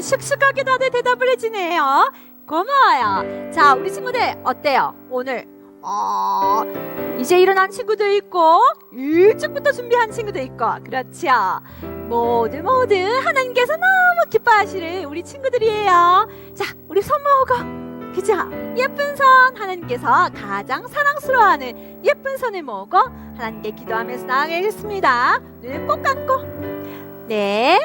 씩씩하게 다들 대답을 해주네요. 고마워요. 자, 우리 친구들 어때요? 오늘 이제 일어난 친구도 있고 일찍부터 준비한 친구도 있고, 그렇죠? 모두 하나님께서 너무 기뻐하시는 우리 친구들이에요. 자, 우리 손 모으고, 그죠? 예쁜 손, 하나님께서 가장 사랑스러워하는 예쁜 손을 모으고 하나님께 기도하면서 나아가겠습니다. 눈을 꼭 감고. 네,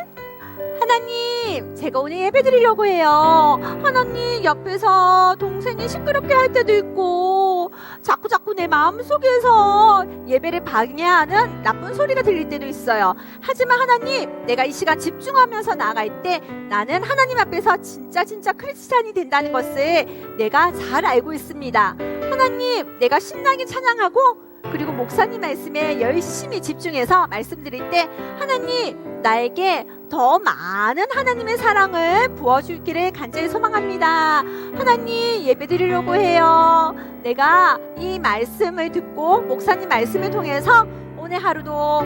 하나님, 제가 오늘 예배 드리려고 해요. 하나님, 옆에서 동생이 시끄럽게 할 때도 있고 자꾸 내 마음속에서 예배를 방해하는 나쁜 소리가 들릴 때도 있어요. 하지만 하나님, 내가 이 시간 집중하면서 나아갈 때 나는 하나님 앞에서 진짜 크리스찬이 된다는 것을 내가 잘 알고 있습니다. 하나님, 내가 신나게 찬양하고 그리고 목사님 말씀에 열심히 집중해서 말씀드릴 때 하나님, 나에게 더 많은 하나님의 사랑을 부어주기를 간절히 소망합니다. 하나님, 예배 드리려고 해요. 내가 이 말씀을 듣고 목사님 말씀을 통해서 오늘 하루도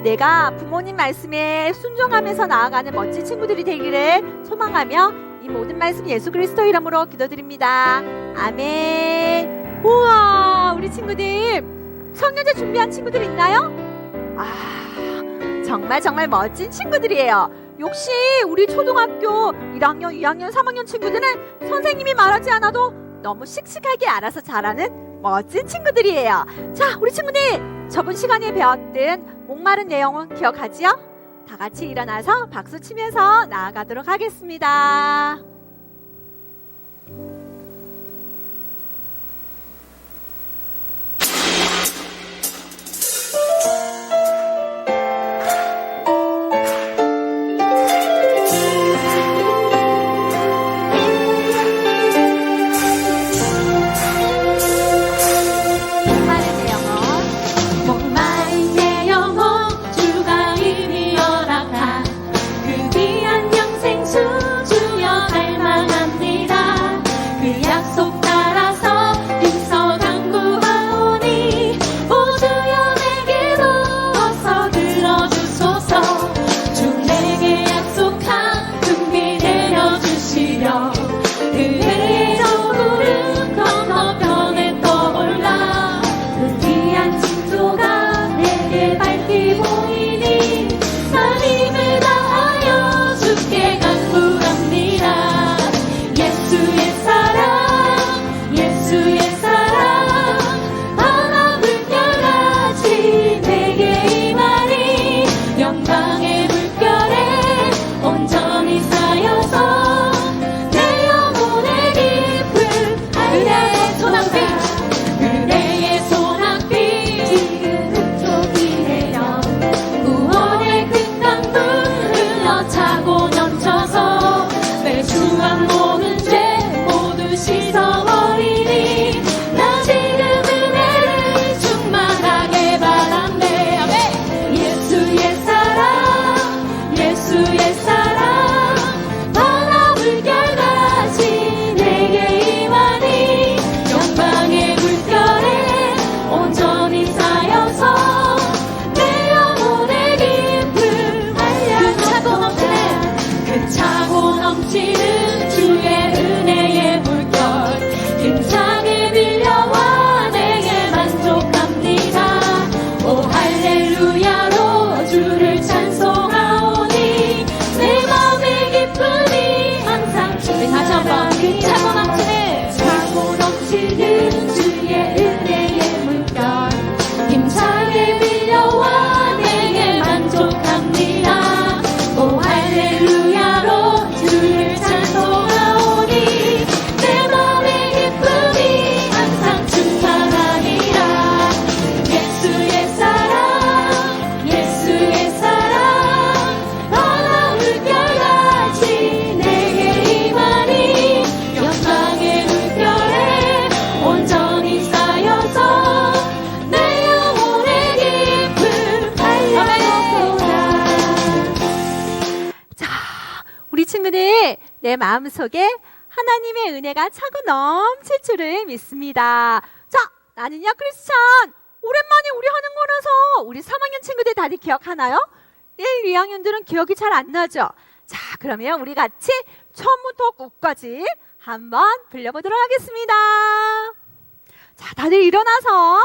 내가 부모님 말씀에 순종하면서 나아가는 멋진 친구들이 되기를 소망하며 이 모든 말씀 예수 그리스도 이름으로 기도드립니다. 아멘. 우와, 우리 친구들 성년제 준비한 친구들 있나요? 정말 멋진 친구들이에요. 역시 우리 초등학교 1학년, 2학년, 3학년 친구들은 선생님이 말하지 않아도 너무 씩씩하게 알아서 잘하는 멋진 친구들이에요. 자, 우리 친구들, 저번 시간에 배웠던 목마른 내용은 기억하지요? 다 같이 일어나서 박수 치면서 나아가도록 하겠습니다. 친구들, 내 마음속에 하나님의 은혜가 차고 넘칠 줄을 믿습니다. 자, 나는야 크리스찬, 오랜만에 우리 하는 거라서 우리 3학년 친구들 다들 기억하나요? 1, 2학년들은 기억이 잘 안 나죠? 자, 그러면 우리 같이 처음부터 끝까지 한번 불려보도록 하겠습니다. 자, 다들 일어나서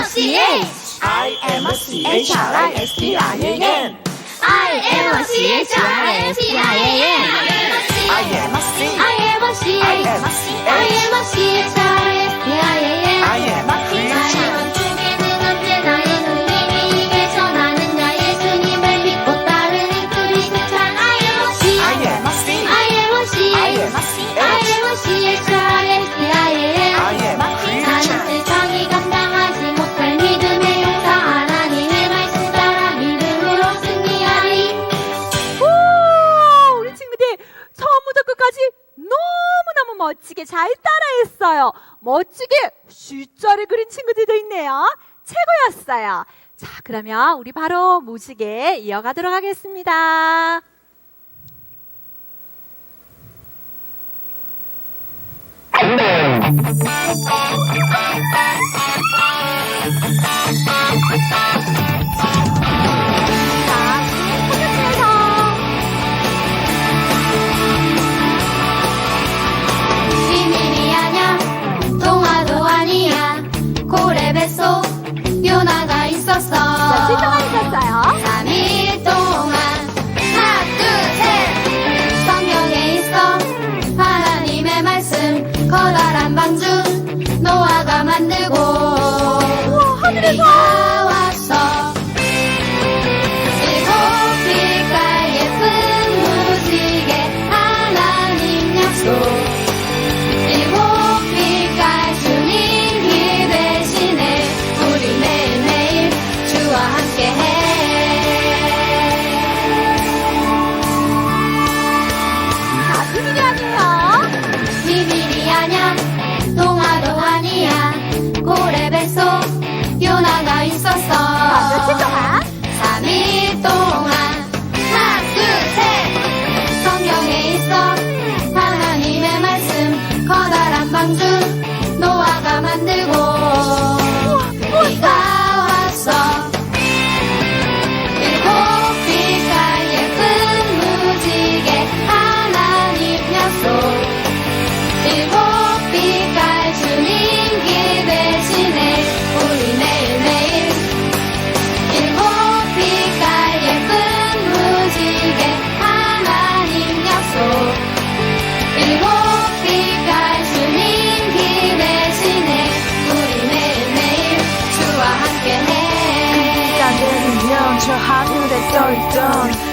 CHRISTIAN. I am a CHRISTIAN. I am a C. I am a C. I am a C. I am a CHRISTIAN. I am a Christian. 나의 맘속에는 언제나 예수님이 계셔. 나는 나 예수님을 믿고 따르는 크리스찬. I am a C. I am a C. I am a C. I am a C. I am a CHRISTIAN. I am a Christian. 나는 세상이 감당하지 못할 믿음의 용사 하나님의 말씀 따라 믿음으로 승리하리. 오, 우리 친구들 처음부터 끝까지 너무너무 멋지게 잘 따라했어요. 멋지게 C자를 그린 친구들도 있네요. 최고였어요. 자, 그러면 우리 바로 무지개 이어가도록 하겠습니다. 자, 비밀이 아냐 동화도 아니야 고래 뱃속 요나가 있었어. 자, 진정한 있었어요. 3일 동안 하나 둘셋 성경에 있어 하나님의 말씀 커다란 방주 노아가 만들고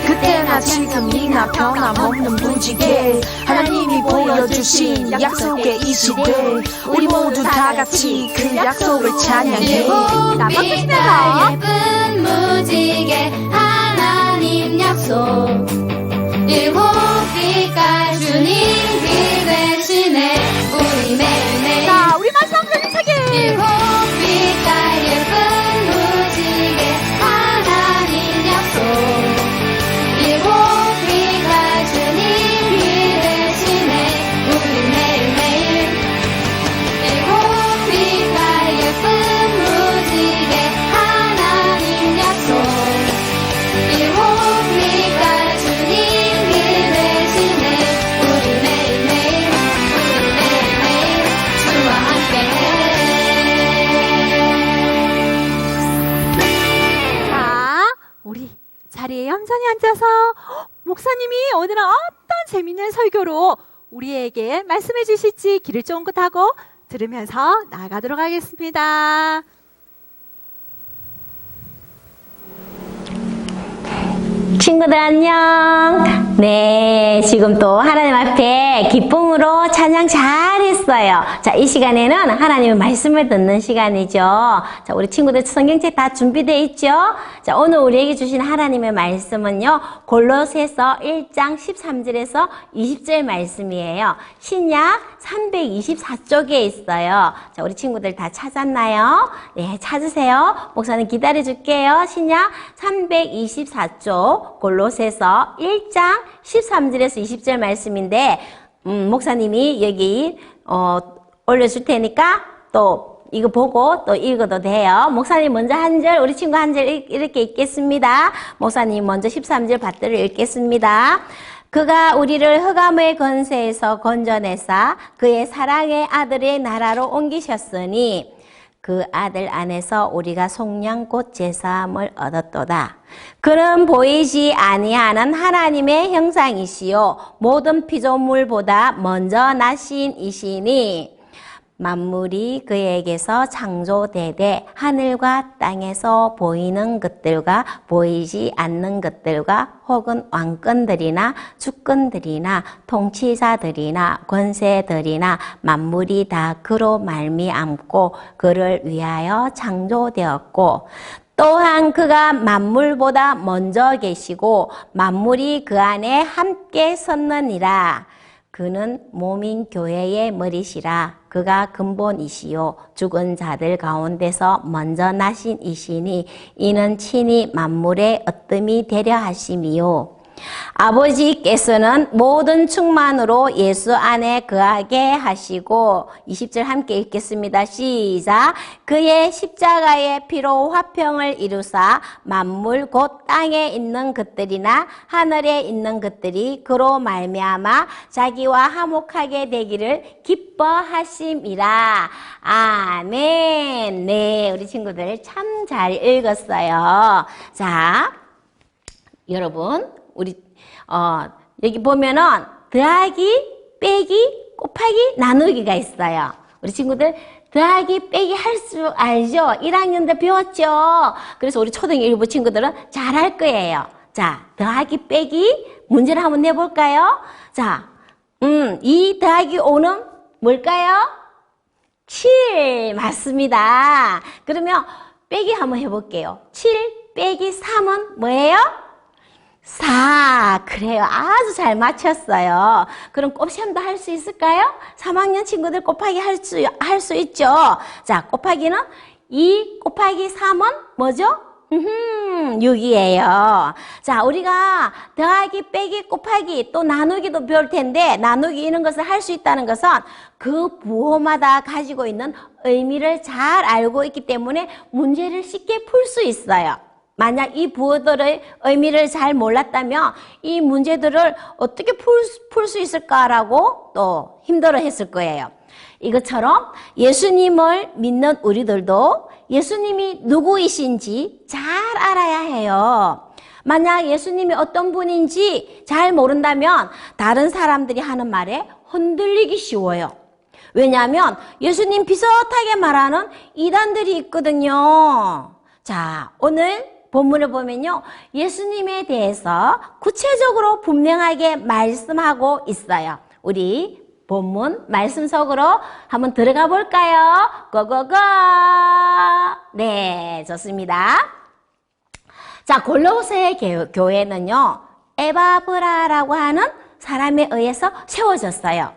그때나 지금이나 변함없는 무지개 하나님이 보여주신 약속의 이 시대 우리 모두 다 같이 그 약속을 찬양해 자, 박수 치면서. 예쁜 무지개 하나님 약속 일곱 빛깔 주님 그 대신에 우리 매일매일 자, 우리 마지막으로 힘차게. 일곱 빛깔 예쁜 무지개 하나님 약속 일곱 빛깔 주님 그 대신에 우리 매일매일 일곱 빛깔 예쁜 무지개 하나님 약속 일곱 빛깔 주님 그 대신에 우리 매일매일 주와 함께 자, 우리 자리에 얌전히 앉아서 목사님이 오늘은 어떤 재미있는 설교로 우리에게 말씀해 주실지 귀를 쫑긋하고 들으면서 나가도록 하겠습니다. 친구들 안녕. 네, 지금 또 하나님 앞에 기쁨으로 찬양 잘했어요. 자, 이 시간에는 하나님의 말씀을 듣는 시간이죠. 자, 우리 친구들 성경책 다 준비되어 있죠? 자, 오늘 우리에게 주신 하나님의 말씀은요, 골로새서 1장 13절에서 20절 말씀이에요. 신약 324쪽에 있어요. 자, 우리 친구들 다 찾았나요? 네, 찾으세요. 목사님 기다려줄게요. 신약 324쪽 골로새서 1장 13절에서 20절 말씀인데 목사님이 여기 올려줄 테니까 또 이거 보고 또 읽어도 돼요. 목사님 먼저 한 절, 우리 친구 한 절 이렇게 읽겠습니다. 목사님 먼저 13절 받들을 읽겠습니다. 그가 우리를 흑암의 권세에서 건져내사 그의 사랑의 아들의 나라로 옮기셨으니 그 아들 안에서 우리가 속량 곧 제사함을 얻었도다. 그는 보이지 아니하는 하나님의 형상이시요 모든 피조물보다 먼저 나신 이시니 만물이 그에게서 창조되되 하늘과 땅에서 보이는 것들과 보이지 않는 것들과 혹은 왕권들이나 주권들이나 통치자들이나 권세들이나 만물이 다 그로 말미암고 그를 위하여 창조되었고 또한 그가 만물보다 먼저 계시고 만물이 그 안에 함께 섰느니라. 그는 몸인 교회의 머리시라. 그가 근본이시요 죽은 자들 가운데서 먼저 나신 이시니 이는 친히 만물의 으뜸이 되려 하심이요. 아버지께서는 모든 충만으로 예수 안에 거하게 하시고 20절 함께 읽겠습니다. 시작. 그의 십자가의 피로 화평을 이루사 만물 곧 땅에 있는 것들이나 하늘에 있는 것들이 그로 말미암아 자기와 화목하게 되기를 기뻐하심이라. 아멘. 네, 우리 친구들 참 잘 읽었어요. 자, 여러분 우리 여기 보면은 더하기, 빼기, 곱하기, 나누기가 있어요. 우리 친구들 더하기, 빼기 할 줄 알죠? 1학년 때 배웠죠? 그래서 우리 초등 일부 친구들은 잘 할 거예요. 자, 더하기, 빼기 문제를 한번 내볼까요? 자, 2 더하기 5는 뭘까요? 7 맞습니다. 그러면 빼기 한번 해볼게요. 7 빼기 3은 뭐예요? 4. 그래요. 아주 잘 맞췄어요. 그럼 곱셈도 할 수 있을까요? 3학년 친구들 곱하기 할 수 있죠. 자, 곱하기는 2 곱하기 3은 뭐죠? 6이에요. 자, 우리가 더하기, 빼기, 곱하기, 또 나누기도 배울 텐데, 나누기 이런 것을 할 수 있다는 것은 그 부호마다 가지고 있는 의미를 잘 알고 있기 때문에 문제를 쉽게 풀 수 있어요. 만약 이 부호들의 의미를 잘 몰랐다면 이 문제들을 어떻게 풀 수 있을까라고 또 힘들어 했을 거예요. 이것처럼 예수님을 믿는 우리들도 예수님이 누구이신지 잘 알아야 해요. 만약 예수님이 어떤 분인지 잘 모른다면 다른 사람들이 하는 말에 흔들리기 쉬워요. 왜냐하면 예수님 비슷하게 말하는 이단들이 있거든요. 자, 오늘 본문을 보면요. 예수님에 대해서 구체적으로 분명하게 말씀하고 있어요. 우리 본문 말씀 속으로 한번 들어가 볼까요? 고고고! 네, 좋습니다. 자, 골로새 교회는요, 에바브라라고 하는 사람에 의해서 세워졌어요.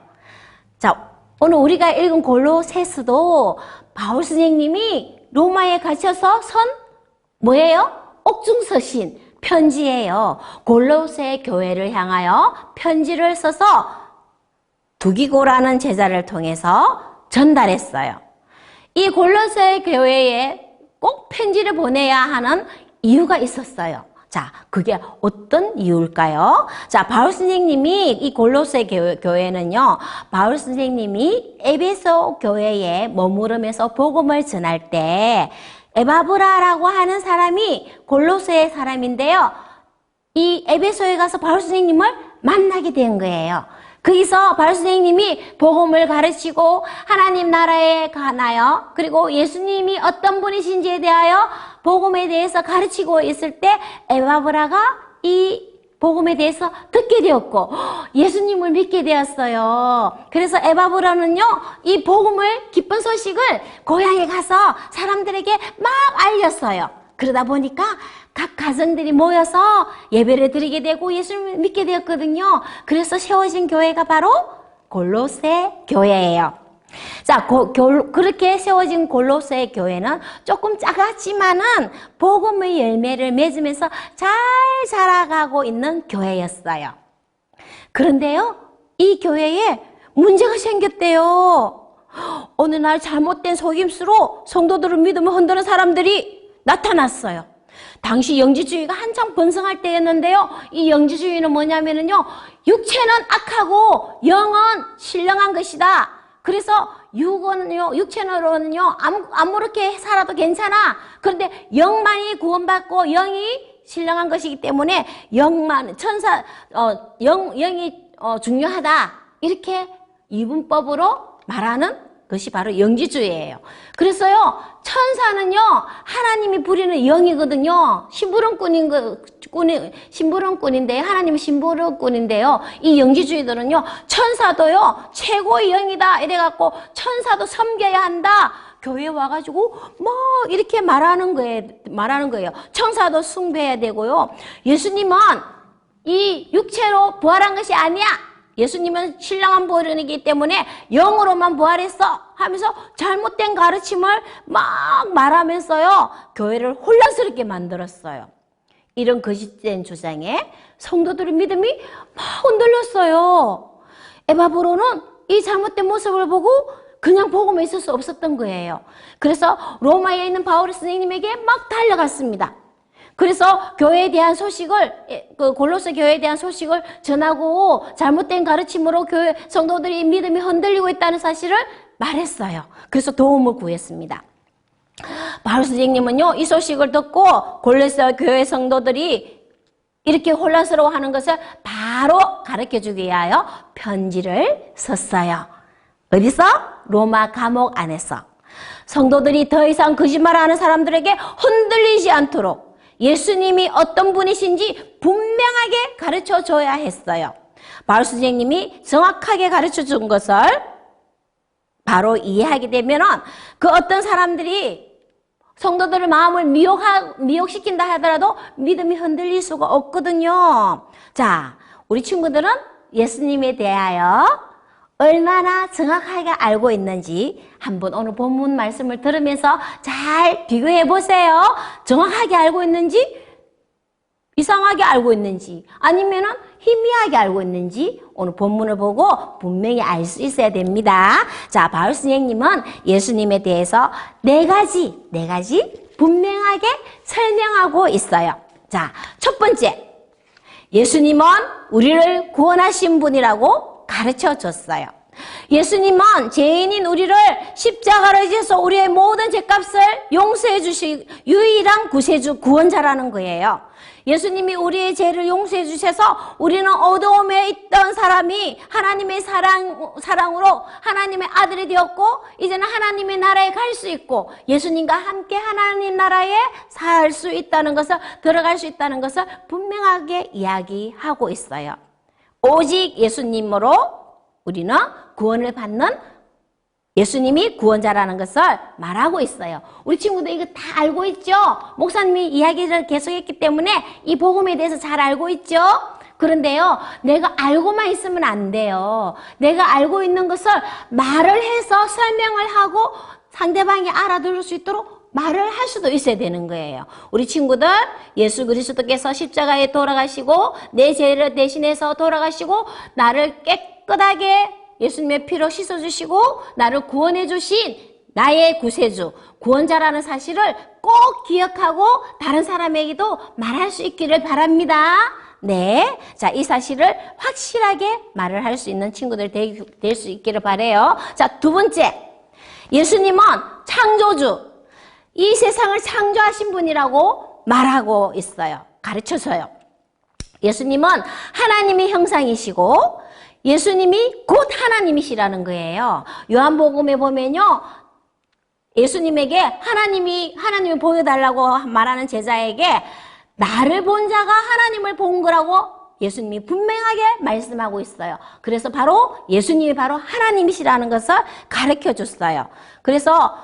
자, 오늘 우리가 읽은 골로새서도 바울 선생님이 로마에 갇혀서 선 뭐예요? 옥중서신 편지예요. 골로새 교회를 향하여 편지를 써서 두기고라는 제자를 통해서 전달했어요. 이 골로새 교회에 꼭 편지를 보내야 하는 이유가 있었어요. 자, 그게 어떤 이유일까요? 자, 바울 선생님이 이 골로새 교회는요, 바울 선생님이 에베소 교회에 머무르면서 복음을 전할 때 에바브라라고 하는 사람이 골로새의 사람인데요. 이 에베소에 가서 바울 선생님을 만나게 된 거예요. 거기서 바울 선생님이 복음을 가르치고 하나님 나라에 가나요? 그리고 예수님이 어떤 분이신지에 대하여 복음에 대해서 가르치고 있을 때 에바브라가 이 복음에 대해서 듣게 되었고 예수님을 믿게 되었어요. 그래서 에바브라는요, 이 복음을 기쁜 소식을 고향에 가서 사람들에게 막 알렸어요. 그러다 보니까 각 가정들이 모여서 예배를 드리게 되고 예수님을 믿게 되었거든요. 그래서 세워진 교회가 바로 골로새 교회예요. 자, 그렇게 세워진 골로새 교회는 조금 작았지만은 복음의 열매를 맺으면서 잘 자라가고 있는 교회였어요. 그런데요, 이 교회에 문제가 생겼대요. 어느 날 잘못된 속임수로 성도들을 믿음을 흔드는 사람들이 나타났어요. 당시 영지주의가 한창 번성할 때였는데요. 이 영지주의는 뭐냐면은요, 육체는 악하고 영은 신령한 것이다. 그래서 육체로는요, 아무렇게 살아도 괜찮아. 그런데 영만이 구원받고 영이 신령한 것이기 때문에 영이 중요하다. 이렇게 이분법으로 말하는 것이 바로 영지주의예요. 그래서요, 천사는요, 하나님이 부리는 영이거든요. 심부름꾼인데, 하나님은 심부름꾼인데요. 이 영지주의들은요, 천사도요, 최고의 영이다. 이래갖고, 천사도 섬겨야 한다. 교회에 와가지고, 막, 이렇게 말하는 거예요. 천사도 숭배해야 되고요. 예수님은 이 육체로 부활한 것이 아니야. 예수님은 신령한 부활이기 때문에 영으로만 부활했어 하면서 잘못된 가르침을 막 말하면서요, 교회를 혼란스럽게 만들었어요. 이런 거짓된 주장에 성도들의 믿음이 막 흔들렸어요. 에바브로는 이 잘못된 모습을 보고 그냥 복음에 있을 수 없었던 거예요. 그래서 로마에 있는 바울 선생님에게 막 달려갔습니다. 그래서 교회에 대한 소식을, 골로새 교회에 대한 소식을 전하고 잘못된 가르침으로 교회 성도들이 믿음이 흔들리고 있다는 사실을 말했어요. 그래서 도움을 구했습니다. 바울 선생님은요, 이 소식을 듣고 골로새 교회 성도들이 이렇게 혼란스러워하는 것을 바로 가르쳐주기 위하여 편지를 썼어요. 어디서? 로마 감옥 안에서. 성도들이 더 이상 거짓말하는 사람들에게 흔들리지 않도록 예수님이 어떤 분이신지 분명하게 가르쳐줘야 했어요. 바울 선생님이 정확하게 가르쳐준 것을 바로 이해하게 되면 그 어떤 사람들이 성도들의 마음을 미혹시킨다 하더라도 믿음이 흔들릴 수가 없거든요. 자, 우리 친구들은 예수님에 대하여 얼마나 정확하게 알고 있는지 한번 오늘 본문 말씀을 들으면서 잘 비교해 보세요. 정확하게 알고 있는지, 이상하게 알고 있는지, 아니면은 희미하게 알고 있는지 오늘 본문을 보고 분명히 알 수 있어야 됩니다. 자, 바울 선생님은 예수님에 대해서 네 가지 분명하게 설명하고 있어요. 자, 첫 번째, 예수님은 우리를 구원하신 분이라고 가르쳐 줬어요. 예수님은 죄인인 우리를 십자가로 지어서 우리의 모든 죄값을 용서해 주실 유일한 구세주 구원자라는 거예요. 예수님이 우리의 죄를 용서해 주셔서 우리는 어두움에 있던 사람이 하나님의 사랑으로 하나님의 아들이 되었고 이제는 하나님의 나라에 갈 수 있고 예수님과 함께 하나님 나라에 살 수 있다는 것을 들어갈 수 있다는 것을 분명하게 이야기하고 있어요. 오직 예수님으로 우리는 구원을 받는 예수님이 구원자라는 것을 말하고 있어요. 우리 친구들 이거 다 알고 있죠? 목사님이 이야기를 계속했기 때문에 이 복음에 대해서 잘 알고 있죠? 그런데요, 내가 알고만 있으면 안 돼요. 내가 알고 있는 것을 말을 해서 설명을 하고 상대방이 알아들을 수 있도록 말을 할 수도 있어야 되는 거예요. 우리 친구들, 예수 그리스도께서 십자가에 돌아가시고 내 죄를 대신해서 돌아가시고 나를 깨끗하게 예수님의 피로 씻어주시고 나를 구원해 주신 나의 구세주, 구원자라는 사실을 꼭 기억하고 다른 사람에게도 말할 수 있기를 바랍니다. 네. 자, 이 사실을 확실하게 말을 할 수 있는 친구들 될 수 있기를 바라요. 자, 두 번째. 예수님은 창조주, 이 세상을 창조하신 분이라고 말하고 있어요. 가르쳐줘요. 예수님은 하나님의 형상이시고 예수님이 곧 하나님이시라는 거예요. 요한복음에 보면요. 예수님에게 하나님을 보여달라고 말하는 제자에게 나를 본 자가 하나님을 본 거라고 예수님이 분명하게 말씀하고 있어요. 그래서 바로 예수님이 바로 하나님이시라는 것을 가르쳐 줬어요. 그래서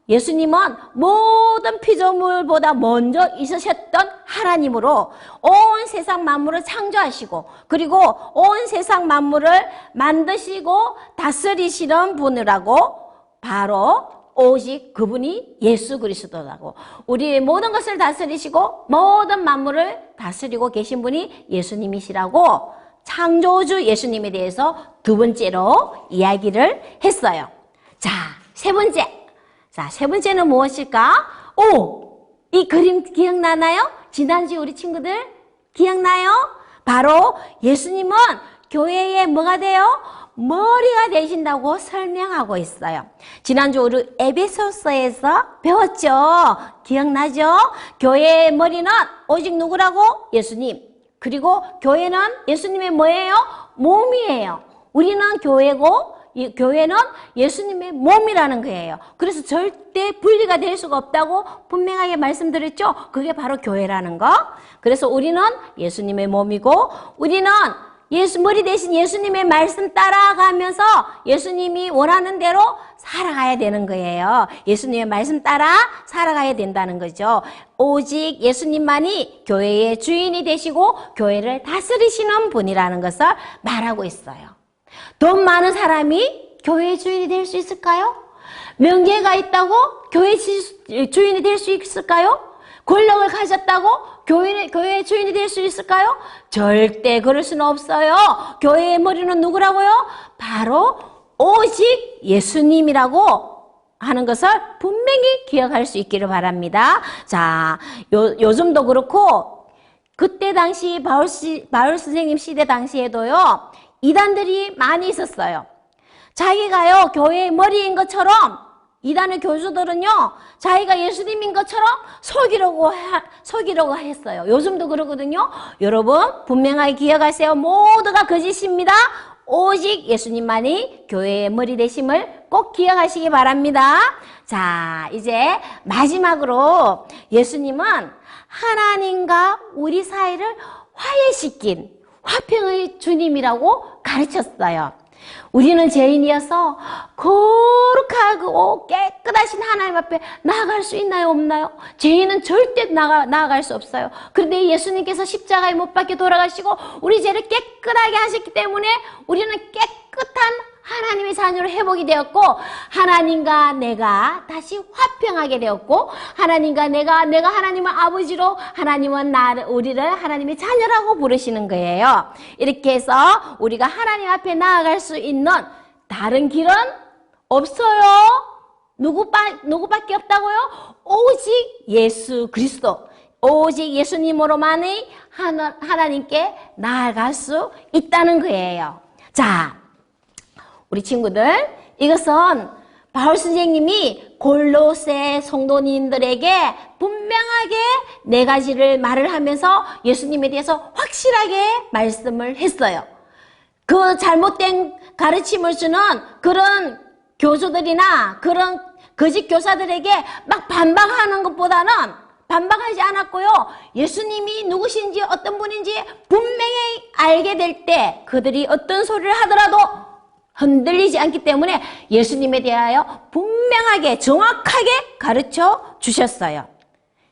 예수님은 모든 피조물보다 먼저 있으셨던 하나님으로 온 세상 만물을 창조하시고 그리고 온 세상 만물을 만드시고 다스리시는 분이라고 바로 오직 그분이 예수 그리스도라고 우리의 모든 것을 다스리시고 모든 만물을 다스리고 계신 분이 예수님이시라고 창조주 예수님에 대해서 두 번째로 이야기를 했어요. 자, 세 번째. 자, 세 번째는 무엇일까? 이 그림 기억나나요? 지난주에 우리 친구들 기억나요? 바로 예수님은 교회에 뭐가 돼요? 머리가 되신다고 설명하고 있어요. 지난주 우리 에베소서에서 배웠죠? 기억나죠? 교회의 머리는 오직 누구라고? 예수님. 그리고 교회는 예수님의 뭐예요? 몸이에요. 우리는 교회고 이 교회는 예수님의 몸이라는 거예요. 그래서 절대 분리가 될 수가 없다고 분명하게 말씀드렸죠. 그게 바로 교회라는 거. 그래서 우리는 예수님의 몸이고 우리는 머리 대신 예수님의 말씀 따라가면서 예수님이 원하는 대로 살아가야 되는 거예요. 예수님의 말씀 따라 살아가야 된다는 거죠. 오직 예수님만이 교회의 주인이 되시고 교회를 다스리시는 분이라는 것을 말하고 있어요. 돈 많은 사람이 교회의 주인이 될 수 있을까요? 명예가 있다고 교회 주인이 될 수 있을까요? 권력을 가졌다고 교회의 주인이 될 수 있을까요? 절대 그럴 수는 없어요. 교회의 머리는 누구라고요? 바로 오직 예수님이라고 하는 것을 분명히 기억할 수 있기를 바랍니다. 자, 요즘도 그렇고 그때 당시 바울 선생님 시대 당시에도요. 이단들이 많이 있었어요. 자기가요, 교회의 머리인 것처럼, 이단의 교주들은요, 자기가 예수님인 것처럼 속이려고 했어요. 요즘도 그러거든요. 여러분, 분명하게 기억하세요. 모두가 거짓입니다. 오직 예수님만이 교회의 머리 되심을 꼭 기억하시기 바랍니다. 자, 이제 마지막으로 예수님은 하나님과 우리 사이를 화해시킨 화평의 주님이라고 가르쳤어요. 우리는 죄인이어서 거룩하고 깨끗하신 하나님 앞에 나아갈 수 있나요? 없나요? 죄인은 절대 나아갈 수 없어요. 그런데 예수님께서 십자가에 못 박혀 돌아가시고 우리 죄를 깨끗하게 하셨기 때문에 우리는 깨끗한 하나님의 자녀로 회복이 되었고 하나님과 내가 다시 화평하게 되었고 하나님과 내가 하나님을 아버지로 하나님은 우리를 하나님의 자녀라고 부르시는 거예요. 이렇게 해서 우리가 하나님 앞에 나아갈 수 있는 다른 길은 없어요. 누구밖에 없다고요? 오직 예수 그리스도. 오직 예수님으로만이 하나님께 나아갈 수 있다는 거예요. 자, 우리 친구들, 이것은 바울 선생님이 골로새 성도님들에게 분명하게 네 가지를 말을 하면서 예수님에 대해서 확실하게 말씀을 했어요. 그 잘못된 가르침을 주는 그런 교주들이나 그런 거짓 교사들에게 막 반박하는 것보다는 반박하지 않았고요. 예수님이 누구신지 어떤 분인지 분명히 알게 될 때 그들이 어떤 소리를 하더라도 흔들리지 않기 때문에 예수님에 대하여 분명하게 정확하게 가르쳐 주셨어요.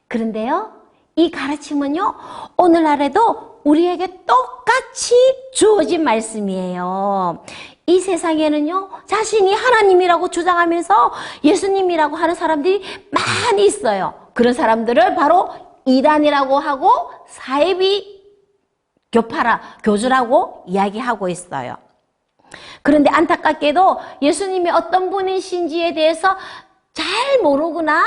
그런데요, 이 가르침은요, 오늘날에도 우리에게 똑같이 주어진 말씀이에요. 이 세상에는요, 자신이 하나님이라고 주장하면서 예수님이라고 하는 사람들이 많이 있어요. 그런 사람들을 바로 이단이라고 하고 사이비 교주라고 이야기하고 있어요. 그런데 안타깝게도 예수님이 어떤 분이신지에 대해서 잘 모르거나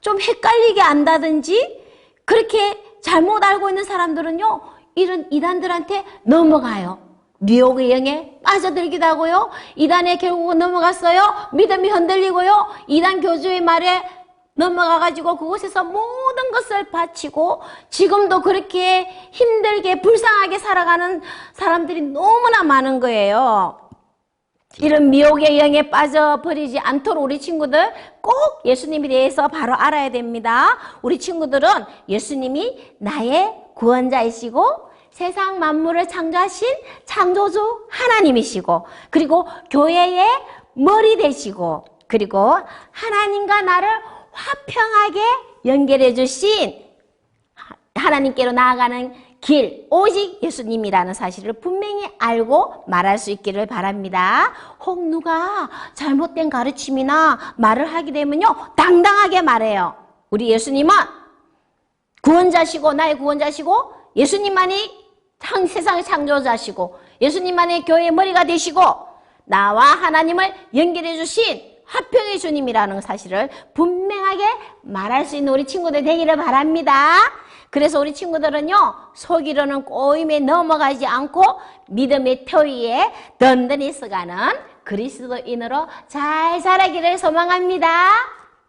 좀 헷갈리게 안다든지 그렇게 잘못 알고 있는 사람들은요, 이런 이단들한테 넘어가요. 미혹의 영에 빠져들기도 하고요. 이단에 결국은 넘어갔어요. 믿음이 흔들리고요. 이단 교주의 말에 넘어가가지고 그곳에서 모든 것을 바치고 지금도 그렇게 힘들게 불쌍하게 살아가는 사람들이 너무나 많은 거예요. 이런 미혹의 영에 빠져버리지 않도록 우리 친구들 꼭 예수님에 대해서 바로 알아야 됩니다. 우리 친구들은 예수님이 나의 구원자이시고 세상 만물을 창조하신 창조주 하나님이시고 그리고 교회의 머리 되시고 그리고 하나님과 나를 화평하게 연결해 주신 하나님께로 나아가는 길, 오직 예수님이라는 사실을 분명히 알고 말할 수 있기를 바랍니다. 혹 누가 잘못된 가르침이나 말을 하게 되면요, 당당하게 말해요. 우리 예수님은 구원자시고 나의 구원자시고 예수님만이 세상의 창조자시고 예수님만의 교회의 머리가 되시고 나와 하나님을 연결해 주신 화평의 주님이라는 사실을 분명하게 말할 수 있는 우리 친구들 되기를 바랍니다. 그래서 우리 친구들은요, 속이로는 꼬임에 넘어가지 않고 믿음의 터 위에 든든히 서가는 그리스도인으로 잘 자라기를 소망합니다.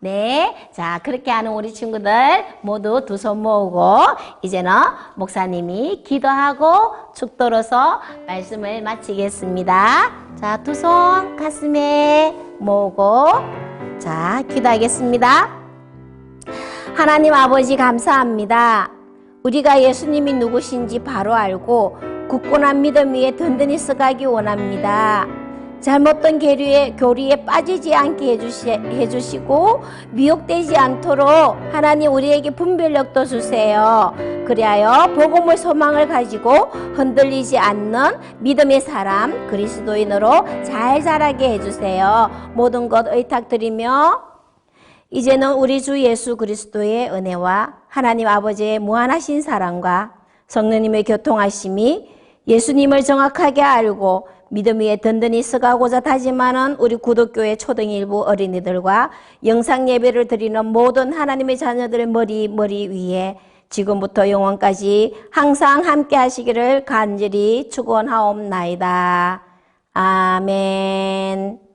네, 자, 그렇게 하는 우리 친구들 모두 두 손 모으고 이제는 목사님이 기도하고 축도로서 말씀을 마치겠습니다. 자, 두 손 가슴에 모으고 자, 기도하겠습니다. 하나님 아버지 감사합니다. 우리가 예수님이 누구신지 바로 알고 굳건한 믿음 위에 든든히 서가기 원합니다. 잘못된 교리에 빠지지 않게 해주시고 미혹되지 않도록 하나님 우리에게 분별력도 주세요. 그리하여 복음의 소망을 가지고 흔들리지 않는 믿음의 사람 그리스도인으로 잘 자라게 해주세요. 모든 것 의탁드리며 이제는 우리 주 예수 그리스도의 은혜와 하나님 아버지의 무한하신 사랑과 성령님의 교통하심이 예수님을 정확하게 알고 믿음 위에 든든히 서가고자 다짐하는 우리 구독교회 초등일부 어린이들과 영상 예배를 드리는 모든 하나님의 자녀들의 머리 위에 지금부터 영원까지 항상 함께 하시기를 간절히 축원하옵나이다. 아멘.